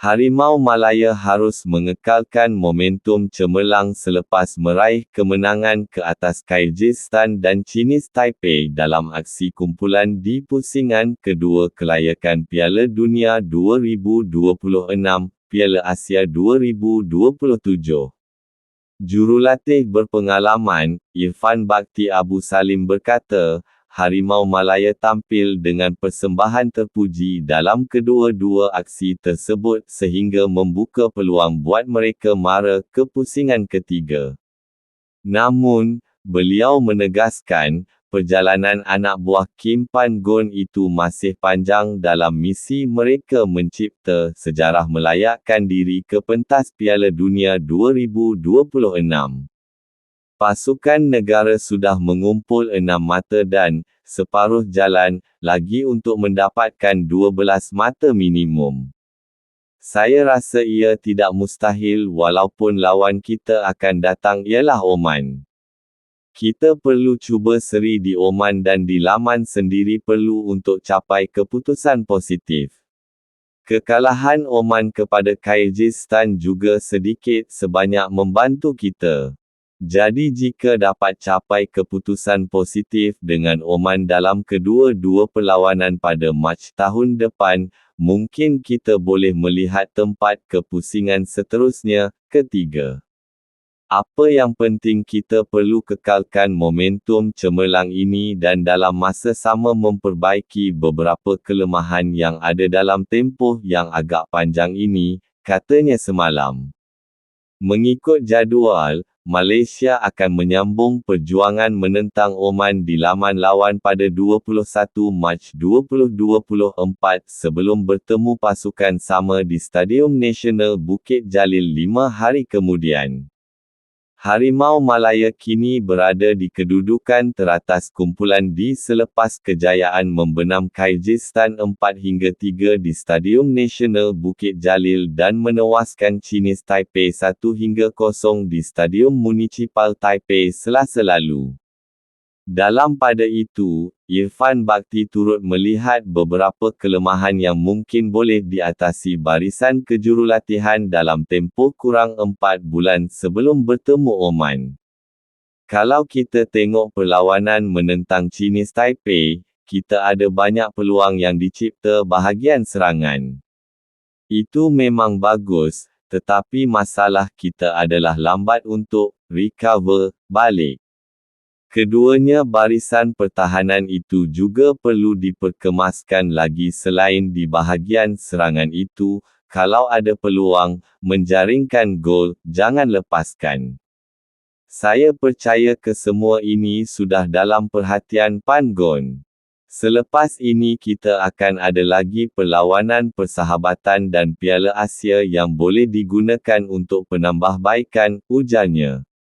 Harimau Malaya harus mengekalkan momentum cemerlang selepas meraih kemenangan ke atas Kyrgyzstan dan Chinese Taipei dalam aksi kumpulan di pusingan kedua kelayakan Piala Dunia 2026, Piala Asia 2027. Jurulatih berpengalaman, Irfan Bhakti Abu Salim berkata, Harimau Malaya tampil dengan persembahan terpuji dalam kedua-dua aksi tersebut sehingga membuka peluang buat mereka mara ke pusingan ketiga. Namun, beliau menegaskan, perjalanan anak buah Kim Pan-gon itu masih panjang dalam misi mereka mencipta sejarah melayakkan diri ke pentas Piala Dunia 2026. Pasukan negara sudah mengumpul 6 mata dan, separuh jalan, lagi untuk mendapatkan 12 mata minimum. Saya rasa ia tidak mustahil walaupun lawan kita akan datang ialah Oman. Kita perlu cuba seri di Oman dan di laman sendiri perlu untuk capai keputusan positif. Kekalahan Oman kepada Kyrgyzstan juga sedikit sebanyak membantu kita. Jadi jika dapat capai keputusan positif dengan Oman dalam kedua-dua perlawanan pada Mac tahun depan, mungkin kita boleh melihat tempat ke pusingan seterusnya, ketiga. Apa yang penting kita perlu kekalkan momentum cemerlang ini dan dalam masa sama memperbaiki beberapa kelemahan yang ada dalam tempoh yang agak panjang ini, katanya semalam. Mengikut jadual, Malaysia akan menyambung perjuangan menentang Oman di laman lawan pada 21 Mac 2024 sebelum bertemu pasukan sama di Stadium Nasional Bukit Jalil 5 hari kemudian. Harimau Malaya kini berada di kedudukan teratas kumpulan D selepas kejayaan membenam Kyrgyzstan 4-3 di Stadium Nasional Bukit Jalil dan menewaskan Chinese Taipei 1-0 di Stadium Municipal Taipei Selasa lalu. Dalam pada itu, Irfan Bhakti turut melihat beberapa kelemahan yang mungkin boleh diatasi barisan kejurulatihan dalam tempoh kurang 4 bulan sebelum bertemu Oman. Kalau kita tengok perlawanan menentang Chinese Taipei, kita ada banyak peluang yang dicipta bahagian serangan. Itu memang bagus, tetapi masalah kita adalah lambat untuk recover balik. Keduanya barisan pertahanan itu juga perlu diperkemaskan lagi selain di bahagian serangan itu, kalau ada peluang, menjaringkan gol, jangan lepaskan. Saya percaya kesemua ini sudah dalam perhatian Pan-gon. Selepas ini kita akan ada lagi perlawanan persahabatan dan Piala Asia yang boleh digunakan untuk penambahbaikan, ujarnya.